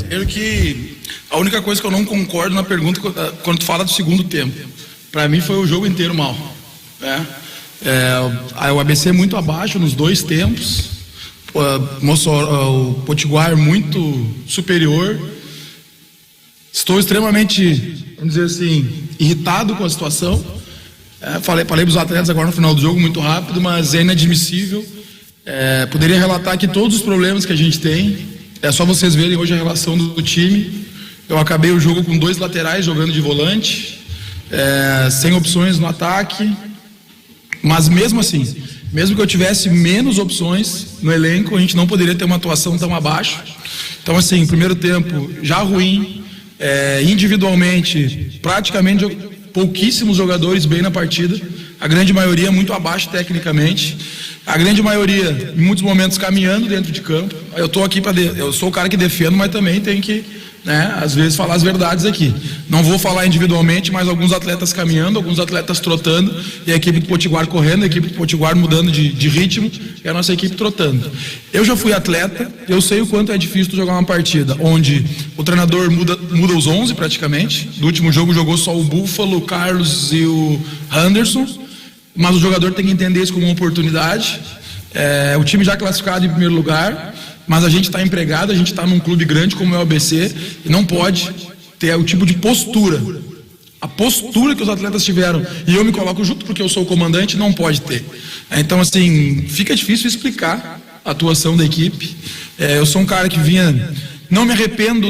Primeiro que a única coisa que eu não concordo na pergunta quando tu fala do segundo tempo. Para mim foi o jogo inteiro mal. Né? O ABC muito abaixo nos dois tempos. O Potiguar muito superior. Estou extremamente, vamos dizer assim, irritado com a situação. Falei para os atletas agora no final do jogo muito rápido, mas é inadmissível. Poderia relatar aqui todos os problemas que a gente tem. É só vocês verem hoje a relação do time. Eu acabei o jogo com 2 laterais jogando de volante, sem opções no ataque. Mas mesmo assim, mesmo que eu tivesse menos opções no elenco, a gente não poderia ter uma atuação tão abaixo. Então assim, primeiro tempo já ruim, individualmente praticamente pouquíssimos jogadores bem na partida, a grande maioria muito abaixo tecnicamente, a grande maioria em muitos momentos caminhando dentro de campo. Eu sou o cara que defendo, mas também tem que, às vezes falar as verdades aqui. Não vou falar individualmente, mas alguns atletas caminhando, alguns atletas trotando, e a equipe do Potiguar correndo, a equipe do Potiguar mudando de ritmo, e a nossa equipe trotando. Eu já fui atleta, eu sei o quanto é difícil jogar uma partida onde o treinador muda os 11 praticamente. Do último jogo jogou só o Búfalo, o Carlos e o Anderson, mas o jogador tem que entender isso como uma oportunidade. O time já classificado em primeiro lugar, mas a gente está empregado, a gente está num clube grande como é o ABC e não pode ter o tipo de postura. A postura que os atletas tiveram, e eu me coloco junto porque eu sou o comandante, não pode ter. Então, assim, fica difícil explicar a atuação da equipe. Eu sou um cara que vinha... Não me arrependo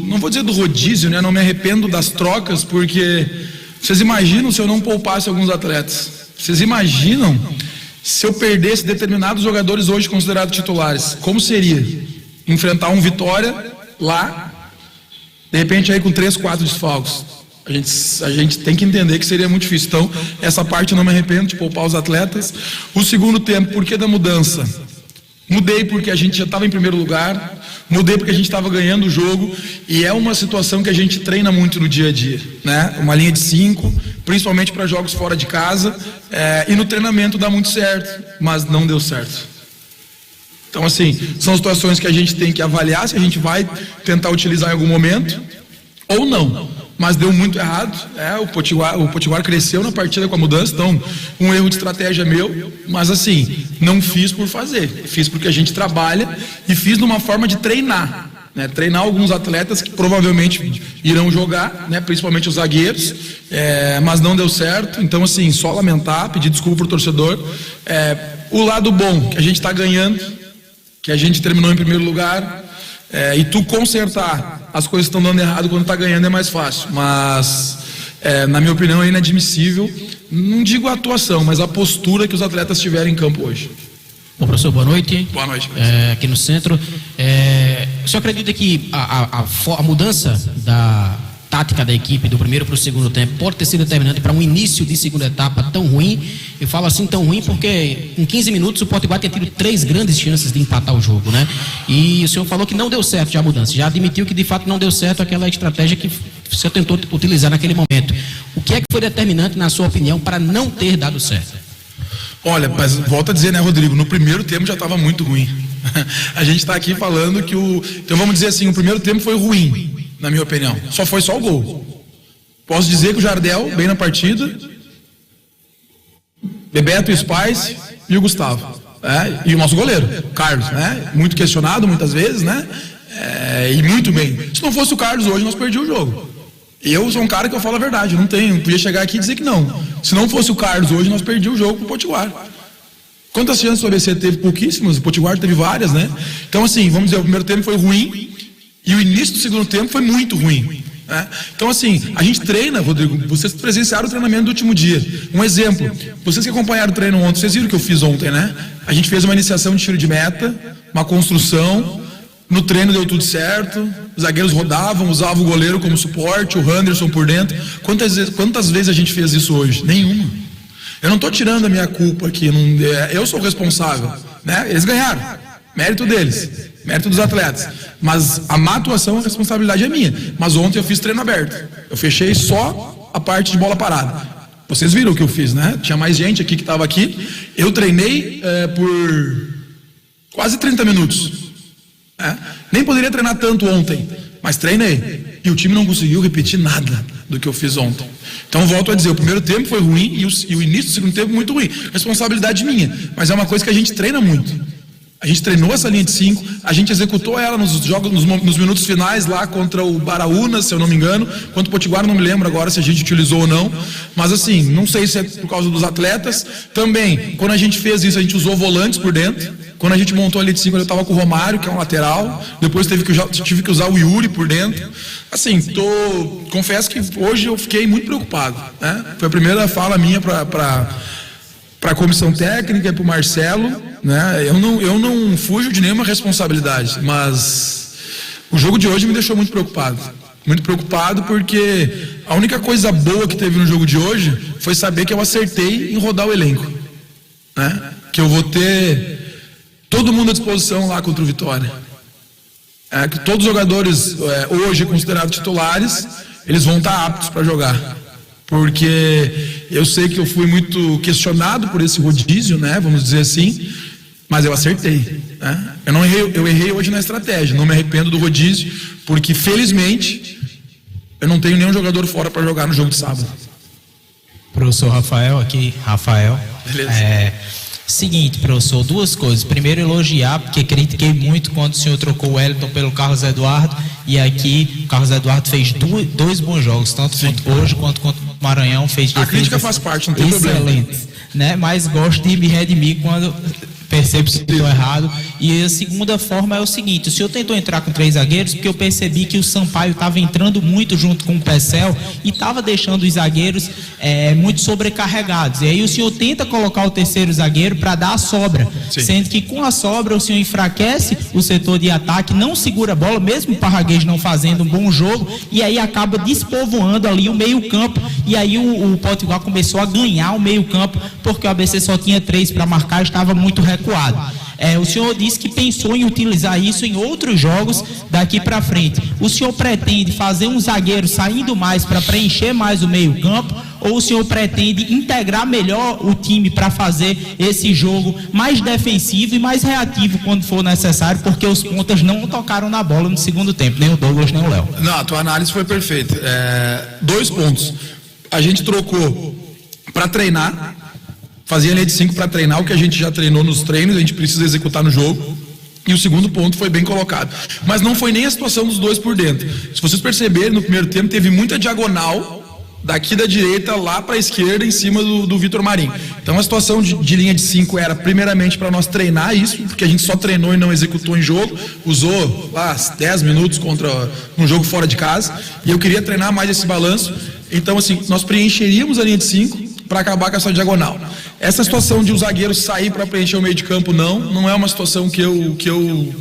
não vou dizer do rodízio, né? Não me arrependo das trocas, porque vocês imaginam se eu não poupasse alguns atletas? Vocês imaginam se eu perdesse determinados jogadores hoje considerados titulares? Como seria enfrentar um Vitória lá, de repente aí com 3, 4 desfalques? A gente tem que entender que seria muito difícil. Então, essa parte eu não me arrependo de poupar os atletas. O segundo tempo, por que da mudança? Mudei porque a gente já estava em primeiro lugar, mudei porque a gente estava ganhando o jogo, e é uma situação que a gente treina muito no dia a dia, né? Uma linha de 5, principalmente para jogos fora de casa, e no treinamento dá muito certo, mas não deu certo. Então, assim, são situações que a gente tem que avaliar se a gente vai tentar utilizar em algum momento ou não. Mas deu muito errado, o Potiguar cresceu na partida com a mudança, então um erro de estratégia meu, mas assim, não fiz por fazer, fiz porque a gente trabalha e fiz numa forma de treinar, treinar alguns atletas que provavelmente irão jogar, principalmente os zagueiros, mas não deu certo. Então assim, só lamentar, pedir desculpa pro torcedor. O lado bom, que a gente está ganhando, que a gente terminou em primeiro lugar, e tu consertar as coisas que estão dando errado quando está ganhando é mais fácil, mas na minha opinião é inadmissível, não digo a atuação, mas a postura que os atletas tiveram em campo hoje. Bom, professor, boa noite. Boa noite. Aqui no centro, o senhor acredita que a mudança da tática da equipe do primeiro para o segundo tempo pode ter sido determinante para um início de segunda etapa tão ruim? Eu falo assim tão ruim porque em 15 minutos o Potiguar tinha tido 3 grandes chances de empatar o jogo, né? E o senhor falou que não deu certo já a mudança, já admitiu que de fato não deu certo aquela estratégia que o senhor tentou utilizar naquele momento. O que é que foi determinante, na sua opinião, para não ter dado certo? Olha, mas volto a dizer, Rodrigo, no primeiro tempo já estava muito ruim. A gente está aqui falando que então vamos dizer assim, o primeiro tempo foi ruim, na minha opinião. Foi só o gol. Posso dizer que o Jardel, bem na partida, Bebeto, o Spice e o Gustavo. E o nosso goleiro, o Carlos, muito questionado muitas vezes, e muito bem. Se não fosse o Carlos hoje, nós perdíamos o jogo. Eu sou um cara que eu falo a verdade, não podia chegar aqui e dizer que não. Se não fosse o Carlos hoje, nós perdíamos o jogo pro Potiguar. Quantas chances o ABC teve? Pouquíssimas, o Potiguar teve várias, Então assim, vamos dizer, o primeiro tempo foi ruim e o início do segundo tempo foi muito ruim. Então assim, a gente treina, Rodrigo, vocês presenciaram o treinamento do último dia. Um exemplo, vocês que acompanharam o treino ontem, vocês viram o que eu fiz ontem, A gente fez uma iniciação de tiro de meta, uma construção, no treino deu tudo certo, os zagueiros rodavam, usavam o goleiro como suporte, o Anderson por dentro. Quantas vezes a gente fez isso hoje? Nenhuma. Eu não estou tirando a minha culpa aqui, eu sou o responsável, Eles ganharam, mérito deles, mérito dos atletas, mas a má atuação, a responsabilidade é minha. Mas ontem eu fiz treino aberto, eu fechei só a parte de bola parada. Vocês viram o que eu fiz, Tinha mais gente aqui que estava aqui. Eu treinei por quase 30 minutos. Nem poderia treinar tanto ontem, mas treinei. E o time não conseguiu repetir nada do que eu fiz ontem. Então, volto a dizer, o primeiro tempo foi ruim e o início do segundo tempo muito ruim. Responsabilidade minha, mas é uma coisa que a gente treina muito. A gente treinou essa linha de 5, a gente executou ela nos jogos, nos minutos finais lá contra o Baraúna, se eu não me engano, contra o Potiguar, não me lembro agora se a gente utilizou ou não, mas assim, não sei se é por causa dos atletas. Também, quando a gente fez isso, a gente usou volantes por dentro. Quando a gente montou a linha de 5, eu estava com o Romário, que é um lateral, depois tive que usar o Yuri por dentro. Assim, confesso que hoje eu fiquei muito preocupado, né? Foi a primeira fala minha para a comissão técnica e para o Marcelo, né? Eu não fujo de nenhuma responsabilidade, mas o jogo de hoje me deixou muito preocupado porque a única coisa boa que teve no jogo de hoje foi saber que eu acertei em rodar o elenco, né? Que eu vou ter todo mundo à disposição lá contra o Vitória, que todos os jogadores hoje considerados titulares, eles vão estar aptos para jogar. Porque eu sei que eu fui muito questionado por esse rodízio, né? Vamos dizer assim, mas eu acertei, né? Eu errei hoje na estratégia, não me arrependo do rodízio, porque felizmente eu não tenho nenhum jogador fora para jogar no jogo de sábado. Professor Rafael, aqui, Rafael. Beleza. Seguinte, professor, duas coisas. Primeiro, elogiar, porque critiquei muito quando o senhor trocou o Wellington pelo Carlos Eduardo, e aqui o Carlos Eduardo fez dois bons jogos, tanto hoje quanto contra o Maranhão. Fez a crítica faz parte, não tem problema. Né? Mas gosto de me redimir quando percebo se estou errado. E a segunda forma é o seguinte: o senhor tentou entrar com 3 zagueiros porque eu percebi que o Sampaio estava entrando muito junto com o Pecel e estava deixando os zagueiros muito sobrecarregados. E aí o senhor tenta colocar o terceiro zagueiro para dar a sobra. Sim. Sendo que com a sobra o senhor enfraquece o setor de ataque, não segura a bola, mesmo o Parraguês não fazendo um bom jogo, e aí acaba despovoando ali o meio campo. E aí o Potiguar começou a ganhar o meio campo porque o ABC só tinha 3 para marcar, estava muito recuado. O senhor disse que pensou em utilizar isso em outros jogos daqui para frente. O senhor pretende fazer um zagueiro saindo mais para preencher mais o meio campo, ou o senhor pretende integrar melhor o time para fazer esse jogo mais defensivo e mais reativo quando for necessário, porque os pontas não tocaram na bola no segundo tempo, nem o Douglas nem o Léo? Não, a tua análise foi perfeita. 2 pontos. A gente trocou para treinar, fazia a linha de 5 para treinar o que a gente já treinou nos treinos, a gente precisa executar no jogo. E o segundo ponto foi bem colocado. Mas não foi nem a situação dos 2 por dentro. Se vocês perceberem, no primeiro tempo teve muita diagonal daqui da direita lá para a esquerda em cima do Vitor Marinho. Então a situação de linha de 5 era primeiramente para nós treinar isso, porque a gente só treinou e não executou em jogo, usou lá 10 minutos contra um jogo fora de casa, e eu queria treinar mais esse balanço. Então assim, nós preencheríamos a linha de 5 para acabar com essa diagonal. Essa situação de o zagueiro sair para preencher o meio de campo não é uma situação que eu...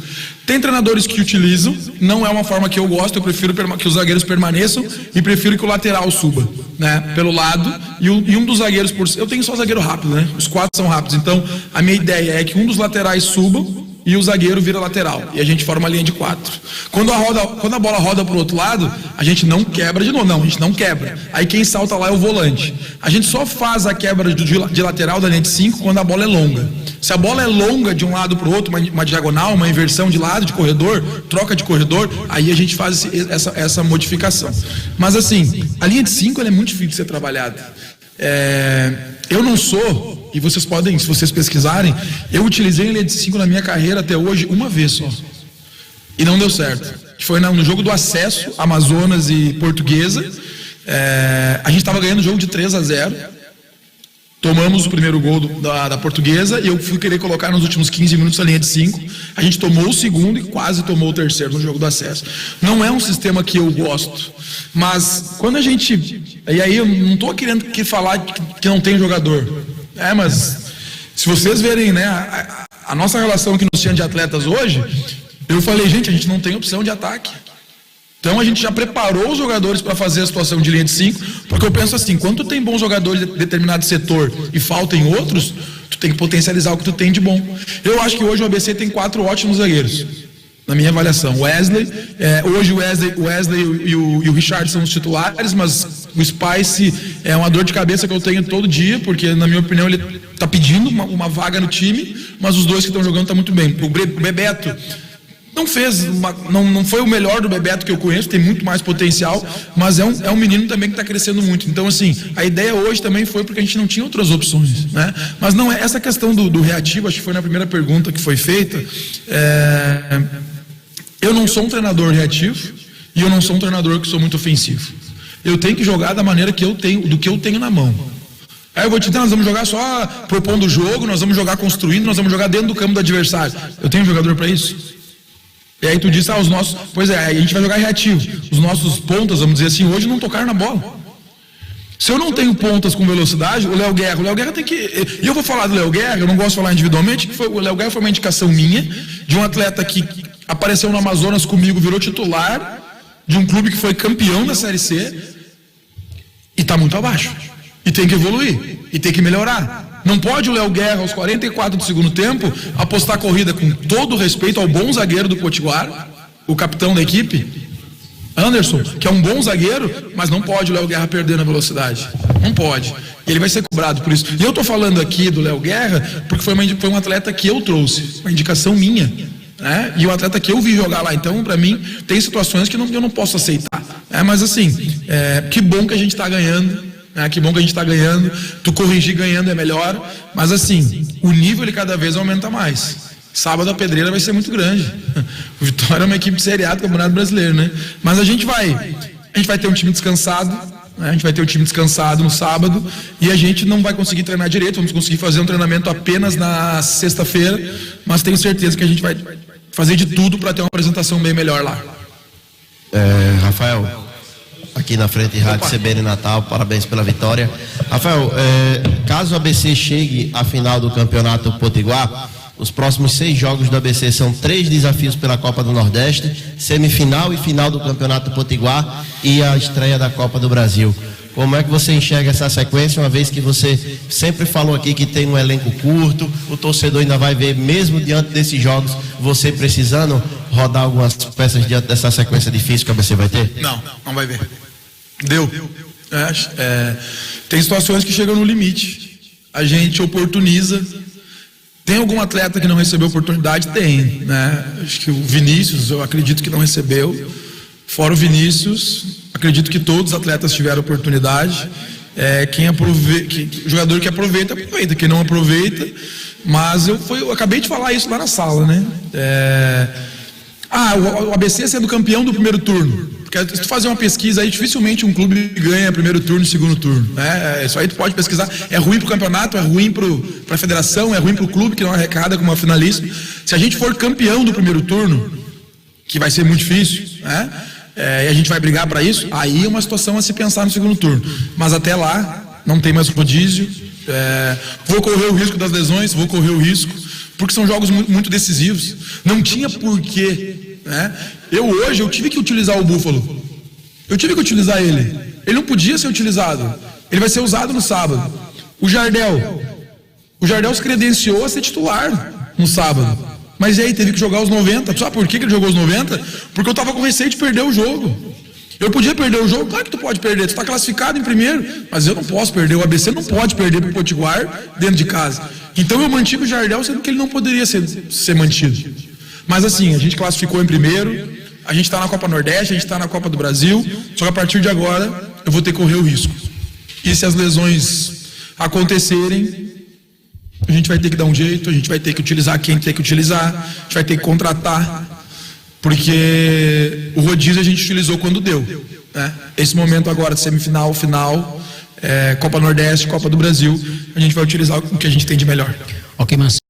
Tem treinadores que utilizam, não é uma forma que eu gosto, eu prefiro que os zagueiros permaneçam e prefiro que o lateral suba, né, pelo lado, e um dos zagueiros eu tenho só zagueiro rápido, né, os 4 são rápidos, então a minha ideia é que um dos laterais suba e o zagueiro vira lateral, e a gente forma a linha de 4. Quando a bola roda pro outro lado, a gente não quebra de novo, a gente não quebra. Aí quem salta lá é o volante. A gente só faz a quebra de lateral da linha de 5 quando a bola é longa. Se a bola é longa de um lado pro outro, uma diagonal, uma inversão de lado, de corredor, troca de corredor, aí a gente faz essa modificação. Mas assim, a linha de 5 ela é muito difícil de ser trabalhada. Eu não sou, e vocês podem, se vocês pesquisarem, eu utilizei a linha de 5 na minha carreira até hoje uma vez só. E não deu certo. Foi no jogo do acesso, Amazonas e Portuguesa. A gente estava ganhando o jogo de 3-0. Tomamos o primeiro gol da Portuguesa e eu fui querer colocar nos últimos 15 minutos a linha de 5. A gente tomou o segundo e quase tomou o terceiro no jogo do acesso. Não é um sistema que eu gosto, mas quando a gente... E aí eu não estou querendo falar que não tem jogador. Mas se vocês verem, né, a nossa relação que nós tínhamos de atletas hoje, eu falei, gente, a gente não tem opção de ataque. Então a gente já preparou os jogadores para fazer a situação de linha de 5, porque eu penso assim, quando tu tem bons jogadores de determinado setor e falta em outros, tu tem que potencializar o que tu tem de bom. Eu acho que hoje o ABC tem 4 ótimos zagueiros, na minha avaliação. Hoje o Wesley e o Richard são os titulares, mas o Spice é uma dor de cabeça que eu tenho todo dia, porque na minha opinião ele está pedindo uma vaga no time, mas os 2 que estão jogando estão muito bem. O Bebeto, não foi o melhor do Bebeto que eu conheço, tem muito mais potencial, mas é um menino também que está crescendo muito. Então, assim, a ideia hoje também foi porque a gente não tinha outras opções, né? Mas não é essa questão do reativo, acho que foi na primeira pergunta que foi feita. Eu não sou um treinador reativo e eu não sou um treinador que sou muito ofensivo. Eu tenho que jogar da maneira que eu tenho, do que eu tenho na mão. Aí eu vou te dizer, nós vamos jogar só propondo o jogo, nós vamos jogar construindo, nós vamos jogar dentro do campo do adversário. Eu tenho jogador para isso? E aí tu disse, os nossos... Pois é, aí a gente vai jogar reativo. Os nossos pontas, vamos dizer assim, hoje não tocaram na bola. Se eu não tenho pontas com velocidade, o Léo Guerra tem que... E eu vou falar do Léo Guerra, eu não gosto de falar individualmente, o Léo Guerra foi uma indicação minha, de um atleta que apareceu no Amazonas comigo, virou titular, de um clube que foi campeão da Série C, e está muito abaixo. E tem que evoluir, e tem que melhorar. Não pode o Léo Guerra, aos 44 do segundo tempo, apostar a corrida com todo o respeito ao bom zagueiro do Potiguar, o capitão da equipe, Anderson, que é um bom zagueiro, mas não pode o Léo Guerra perder na velocidade. Não pode. E ele vai ser cobrado por isso. E eu estou falando aqui do Léo Guerra porque foi um atleta que eu trouxe, uma indicação minha, né? E um atleta que eu vi jogar lá. Então, para mim, tem situações que eu não posso aceitar. Mas assim, que bom que a gente está ganhando. Que bom que a gente está ganhando. Tu corrigir ganhando é melhor. Mas assim, o nível ele cada vez aumenta mais. Sábado a pedreira vai ser muito grande. O Vitória é uma equipe de Série A do Campeonato Brasileiro, né? Mas a gente vai ter um time descansado, né? A gente vai ter um time descansado no sábado e a gente não vai conseguir treinar direito. Vamos conseguir fazer um treinamento apenas na sexta-feira, mas tenho certeza que a gente vai fazer de tudo para ter uma apresentação bem melhor lá. Rafael, aqui na frente, Rádio CBN Natal, parabéns pela vitória. Rafael, caso o ABC chegue à final do Campeonato Potiguar, os próximos 6 jogos do ABC são 3 desafios pela Copa do Nordeste, semifinal e final do Campeonato Potiguar e a estreia da Copa do Brasil. Como é que você enxerga essa sequência, uma vez que você sempre falou aqui que tem um elenco curto, o torcedor ainda vai ver, mesmo diante desses jogos, você precisando rodar algumas peças diante dessa sequência difícil que o ABC vai ter? Não vai ver. Deu. Tem situações que chegam no limite. A gente oportuniza. Tem algum atleta que não recebeu oportunidade? Tem, né? Acho que o Vinícius, eu acredito que não recebeu. Fora o Vinícius, acredito que todos os atletas tiveram oportunidade. Jogador que aproveita, quem não aproveita. Mas eu acabei de falar isso lá na sala, né? O ABC sendo campeão do primeiro turno. Porque se tu fazer uma pesquisa aí, dificilmente um clube ganha primeiro turno e segundo turno, né? Isso aí tu pode pesquisar. É ruim pro campeonato, é ruim pra federação, é ruim pro clube que não arrecada como uma finalista. Se a gente for campeão do primeiro turno, que vai ser muito difícil, né? E a gente vai brigar para isso, aí é uma situação a se pensar no segundo turno. Mas até lá, não tem mais rodízio. Vou correr o risco das lesões, porque são jogos muito, muito decisivos. Não tinha porquê, né? Eu tive que utilizar o Búfalo. Eu tive que utilizar ele. Ele não podia ser utilizado. Ele vai ser usado no sábado. O Jardel se credenciou a ser titular no sábado. Mas e aí, teve que jogar os 90. Tu sabe por que ele jogou os 90? Porque eu tava com receio de perder o jogo. Eu podia perder o jogo? Claro que tu pode perder. Tu tá classificado em primeiro. Mas eu não posso perder. O ABC não pode perder pro Potiguar dentro de casa. Então eu mantive o Jardel, sendo que ele não poderia ser mantido. Mas assim, a gente classificou em primeiro. A gente tá na Copa Nordeste, a gente tá na Copa do Brasil. Só que a partir de agora, eu vou ter que correr o risco. E se as lesões acontecerem, a gente vai ter que dar um jeito, a gente vai ter que utilizar quem tem que utilizar, a gente vai ter que contratar, porque o rodízio a gente utilizou quando deu, né? Esse momento agora de semifinal, final, Copa Nordeste, Copa do Brasil, a gente vai utilizar o que a gente tem de melhor. Ok, Mancinho.